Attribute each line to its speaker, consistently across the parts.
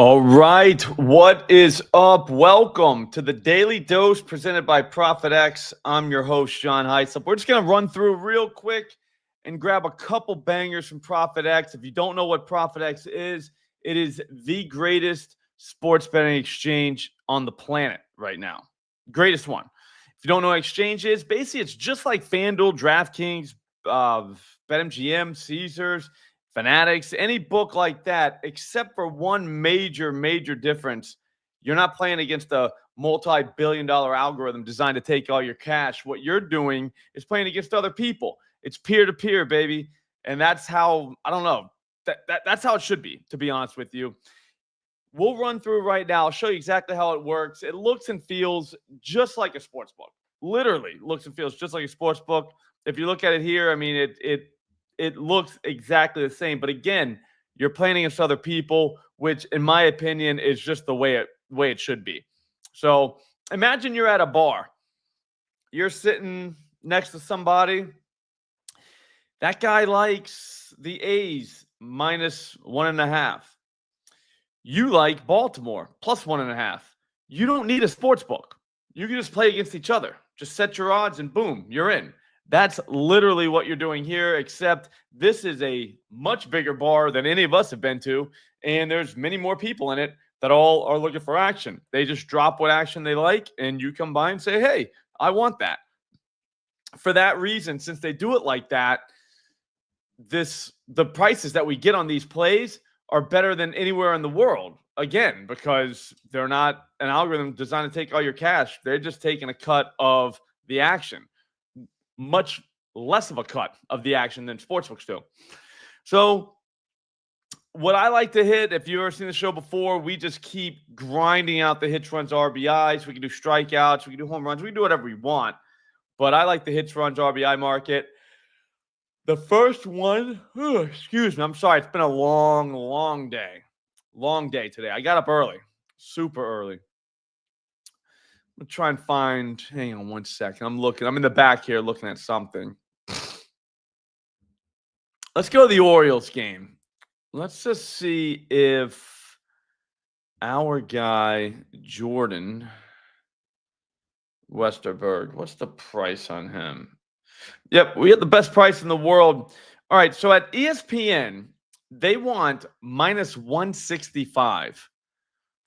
Speaker 1: All right, what is up? Welcome to the Daily Dose presented by ProphetX. I'm your host, John Heislop. We're just going to run through real quick and grab a couple bangers from ProphetX. If you don't know what ProphetX is, it is the greatest sports betting exchange on the planet right now. Greatest one. If you don't know what exchange is, basically it's just like FanDuel, DraftKings, BetMGM, Caesars, Fanatics, any book like that, except for one major difference. You're not playing against a multi-billion-dollar algorithm designed to take all your cash. What you're doing is playing against other people. It's peer-to-peer, baby. And that's how, I don't know, that's how it should be, to be honest with you. We'll run through right now. I'll show you exactly how it works. It looks and feels just like a sports book. Literally looks and feels just like a sports book. If you look at it here, I mean, it looks exactly the same. But again, you're playing against other people, which in my opinion is just the way it should be. So imagine you're at a bar. You're sitting next to somebody. That guy likes the A's -1.5. You like Baltimore +1.5. You don't need a sports book. You can just play against each other. Just set your odds and boom, you're in. That's literally what you're doing here, except this is a much bigger bar than any of us have been to, and there's many more people in it that all are looking for action. They just drop what action they like, and you come by and say, hey, I want that. For that reason, since they do it like that, the prices that we get on these plays are better than anywhere in the world. Again, because they're not an algorithm designed to take all your cash. They're just taking a cut of the action. Much less of a cut of the action than sportsbooks do. So what I like to hit, if you've ever seen the show before, we just keep grinding out the hits, runs, RBIs. We can do strikeouts. We can do home runs. We can do whatever we want. But I like the hits, runs, RBI market. The first one, excuse me, I'm sorry. It's been a long day. Long day today. I got up early, super early. I'm going to try and find, hang on one second. I'm in the back here looking at something. Let's go to the Orioles game. Let's just see if our guy, Jordan Westerberg, what's the price on him? Yep, we have the best price in the world. All right, so at ESPN, they want -165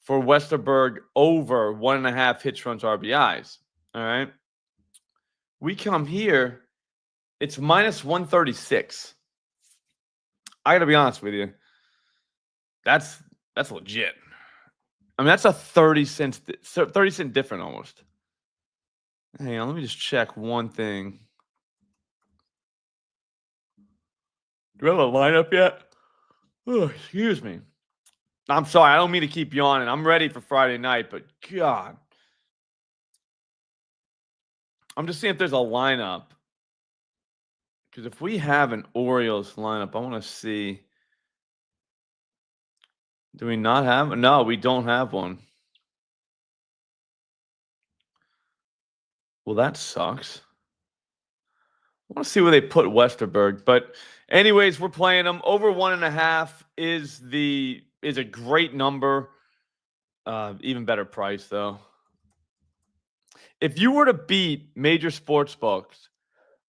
Speaker 1: for Westerberg over 1.5 hits, runs, RBIs. All right. We come here, it's -136. I got to be honest with you. That's legit. I mean, that's a 30 cent different almost. Hang on, let me just check one thing. Do we have a lineup yet? Oh, excuse me. I'm sorry. I don't mean to keep yawning. I'm ready for Friday night, but God. I'm just seeing if there's a lineup. Because if we have an Orioles lineup, I want to see. Do we not have? No, we don't have one. Well, that sucks. I want to see where they put Westerberg. But anyways, we're playing them. Over 1.5 is a great number. Even better price, though. If you were to beat major sports books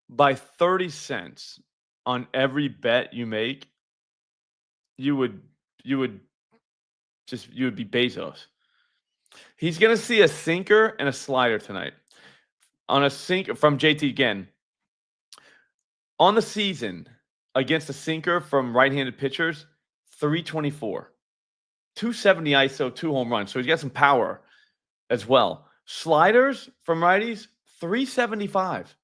Speaker 1: by 30 cents on every bet you make, you would be Bezos. He's going to see a sinker and a slider tonight. On a sinker from JT again. On the season, against a sinker from right-handed pitchers, 324. 270 ISO, 2 home runs. So he's got some power as well. Sliders from righties, 375.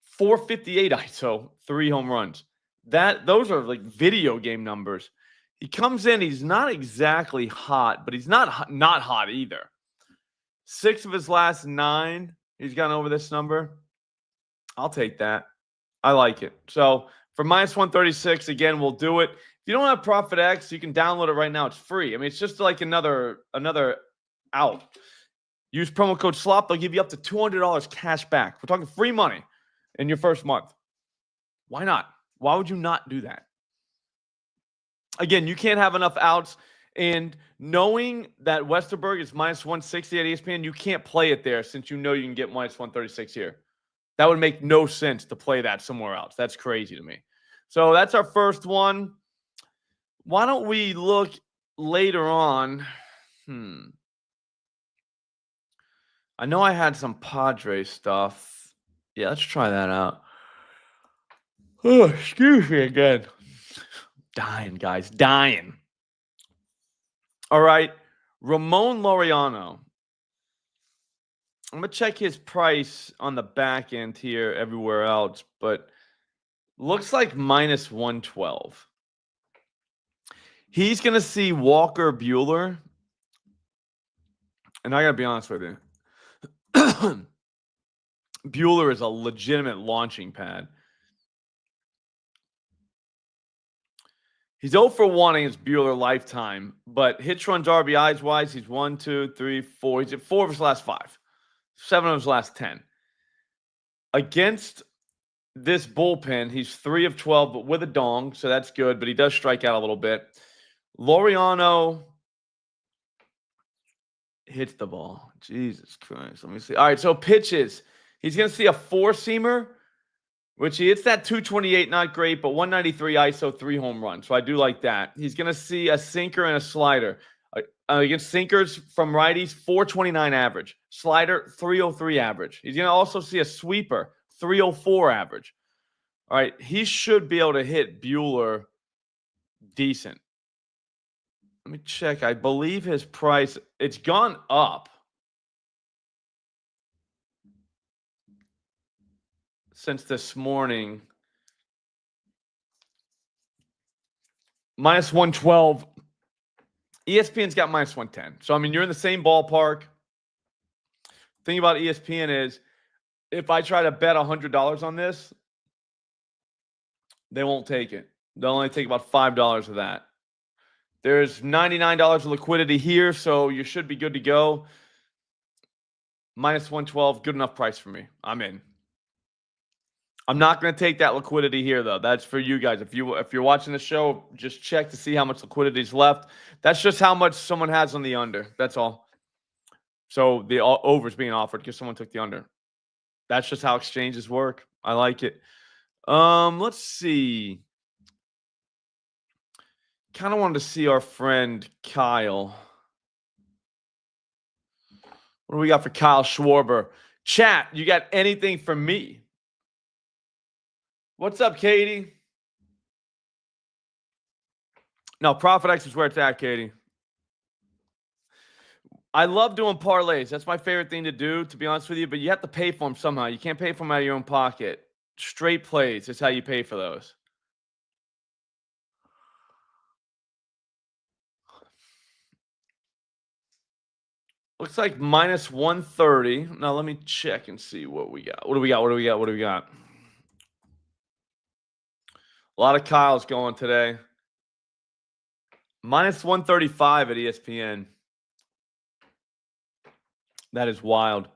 Speaker 1: 458 ISO, 3 home runs. Those are like video game numbers. He comes in, he's not exactly hot, but he's not hot either. 6 of his last 9, he's gone over this number. I'll take that. I like it. So for -136, again, we'll do it. If you don't have ProphetX, you can download it right now. It's free. I mean, it's just like another out. Use promo code Slop. They'll give you up to $200 cash back. We're talking free money in your first month. Why not? Why would you not do that? Again, you can't have enough outs And knowing that Westerberg is minus 160 at ESPN, you can't play it there since you know you can get minus 136 here. That would make no sense to play that somewhere else. That's crazy to me. So that's our first one. Why don't we look later on? I know I had some Padres stuff. Yeah, let's try that out. Oh, excuse me again. Dying, guys. Dying. All right. Ramon Laureano. I'm going to check his price on the back end here everywhere else, but looks like minus 112. He's going to see Walker Buehler. And I got to be honest with you. Buehler is a legitimate launching pad. He's 0 for 1 against Buehler lifetime, but hits, runs, RBIs wise, he's 1, 2, 3, 4. He's at 4 of his last 5, 7 of his last 10. Against this bullpen, he's 3 of 12, but with a dong, so that's good, but he does strike out a little bit. Laureano hits the ball. Jesus Christ. Let me see. All right, so pitches. He's going to see a 4-seamer, which he hits that 228, not great, but 193 ISO, 3 home runs. So I do like that. He's going to see a sinker and a slider. Against sinkers from righties, 429 average. Slider, 303 average. He's going to also see a sweeper, 304 average. All right, he should be able to hit Buehler decent. Let me check. I believe his price, it's gone up since this morning. Minus 112. ESPN's got minus 110. So, I mean, you're in the same ballpark. Thing about ESPN is if I try to bet $100 on this, they won't take it. They'll only take about $5 of that. There's $99 of liquidity here, so you should be good to go. Minus 112, good enough price for me. I'm in. I'm not going to take that liquidity here, though. That's for you guys. If you're watching the show, just check to see how much liquidity is left. That's just how much someone has on the under. That's all. So the over is being offered because someone took the under. That's just how exchanges work. I like it. Let's see. Kind of wanted to see our friend Kyle. What do we got for Kyle Schwarber? Chat, you got anything for me? What's up, Katie? No, ProphetX is where it's at, Katie. I love doing parlays. That's my favorite thing to do, to be honest with you, but you have to pay for them somehow. You can't pay for them out of your own pocket. Straight plays is how you pay for those. Looks like minus 130. Now, let me check and see what we got. What do we got? A lot of Kyle's going today. Minus 135 at ESPN. That is wild.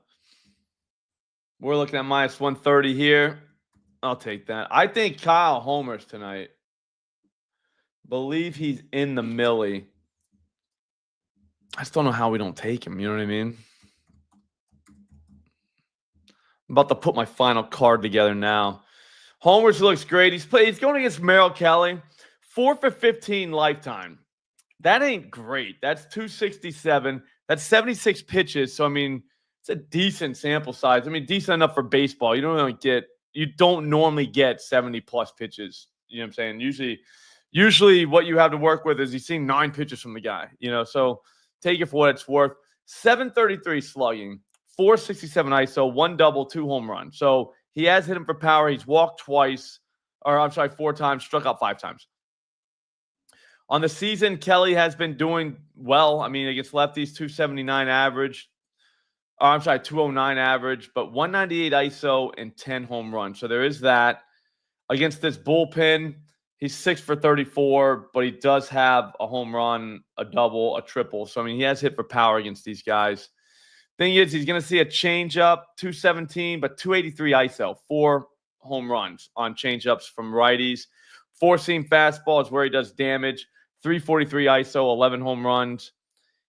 Speaker 1: We're looking at minus 130 here. I'll take that. I think Kyle homers tonight. Believe he's in the millie. I just don't know how we don't take him. You know what I mean? I'm about to put my final card together now. Homers looks great. He's going against Merrill Kelly. 4 for 15 lifetime. That ain't great. That's 267. That's 76 pitches. So, I mean, it's a decent sample size. I mean, decent enough for baseball. You don't normally get 70-plus pitches. You know what I'm saying? Usually what you have to work with is you've seen 9 pitches from the guy. So take it for what it's worth. 733 slugging, 467 ISO, 1 double, 2 home runs. So he has hit him for power. He's walked 4 times, struck out 5 times. On the season, Kelly has been doing well. I mean, against lefties, 279 average. 209 average, but 198 ISO and 10 home runs. So there is that. Against this bullpen, he's 6 for 34, but he does have a home run, a double, a triple. So, I mean, he has hit for power against these guys. Thing is, he's going to see a changeup, 217, but 283 ISO, 4 home runs on changeups from righties. 4-seam fastball is where he does damage. 343 ISO, 11 home runs.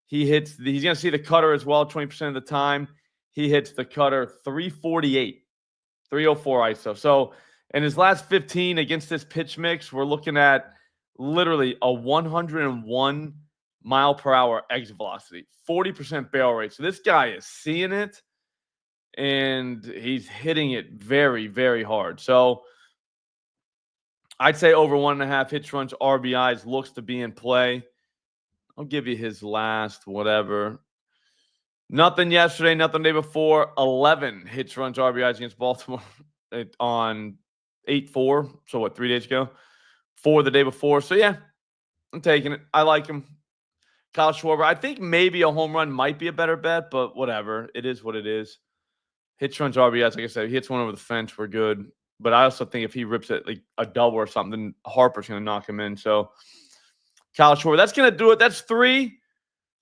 Speaker 1: He's going to see the cutter as well 20% of the time. He hits the cutter 348, 304 ISO. So in his last 15 against this pitch mix, we're looking at literally a 101 mile per hour exit velocity, 40% barrel rate. So this guy is seeing it, and he's hitting it very, very hard. So I'd say over 1.5 hits, runs, RBIs looks to be in play. I'll give you his last whatever. Nothing yesterday, nothing the day before. 11 hits, runs, RBIs against Baltimore on 8-4. So what, 3 days ago? 4 the day before. So yeah, I'm taking it. I like him. Kyle Schwarber. I think maybe a home run might be a better bet, but whatever. It is what it is. Hits, runs, RBIs. Like I said, if he hits one over the fence, we're good. But I also think if he rips it like a double or something, then Harper's going to knock him in. So Kyle Schwarber. That's going to do it. That's 3.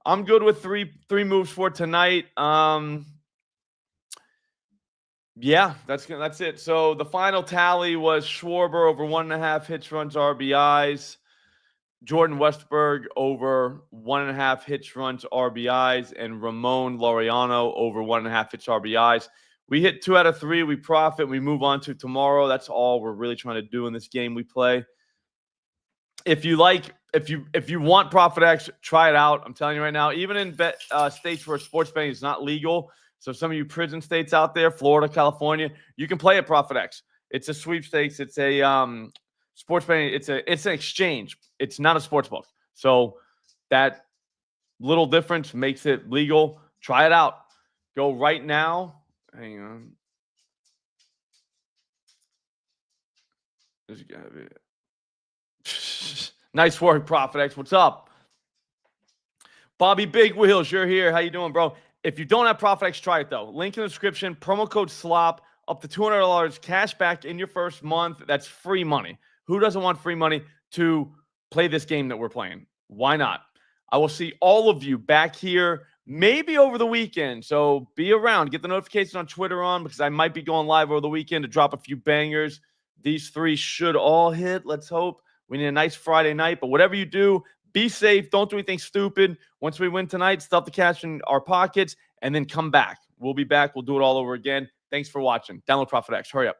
Speaker 1: I'm good with three moves for tonight. Yeah, that's it. So the final tally was Schwarber over 1.5 hits, runs, RBIs. Jordan Westberg over 1.5 hits, runs, RBIs, and Ramon Laureano over 1.5 hits, RBIs. We hit 2 out of 3. We profit. We move on to tomorrow. That's all we're really trying to do in this game we play. If you want ProphetX, try it out. I'm telling you right now, even in states where sports betting is not legal, so some of you prison states out there, Florida, California, you can play at ProphetX. It's a sweepstakes. It's a sports betting. It's an exchange. It's not a sports book. So that little difference makes it legal. Try it out. Go right now. Hang on. There's gotta be. Nice work, ProphetX. What's up? Bobby Big Wheels, you're here. How you doing, bro? If you don't have ProphetX, try it, though. Link in the description. Promo code SLOP. Up to $200 cash back in your first month. That's free money. Who doesn't want free money to play this game that we're playing? Why not? I will see all of you back here maybe over the weekend. So be around. Get the notification on Twitter on because I might be going live over the weekend to drop a few bangers. These 3 should all hit. Let's hope. We need a nice Friday night. But whatever you do, be safe. Don't do anything stupid. Once we win tonight, stuff the cash in our pockets and then come back. We'll be back. We'll do it all over again. Thanks for watching. Download ProphetX. Hurry up.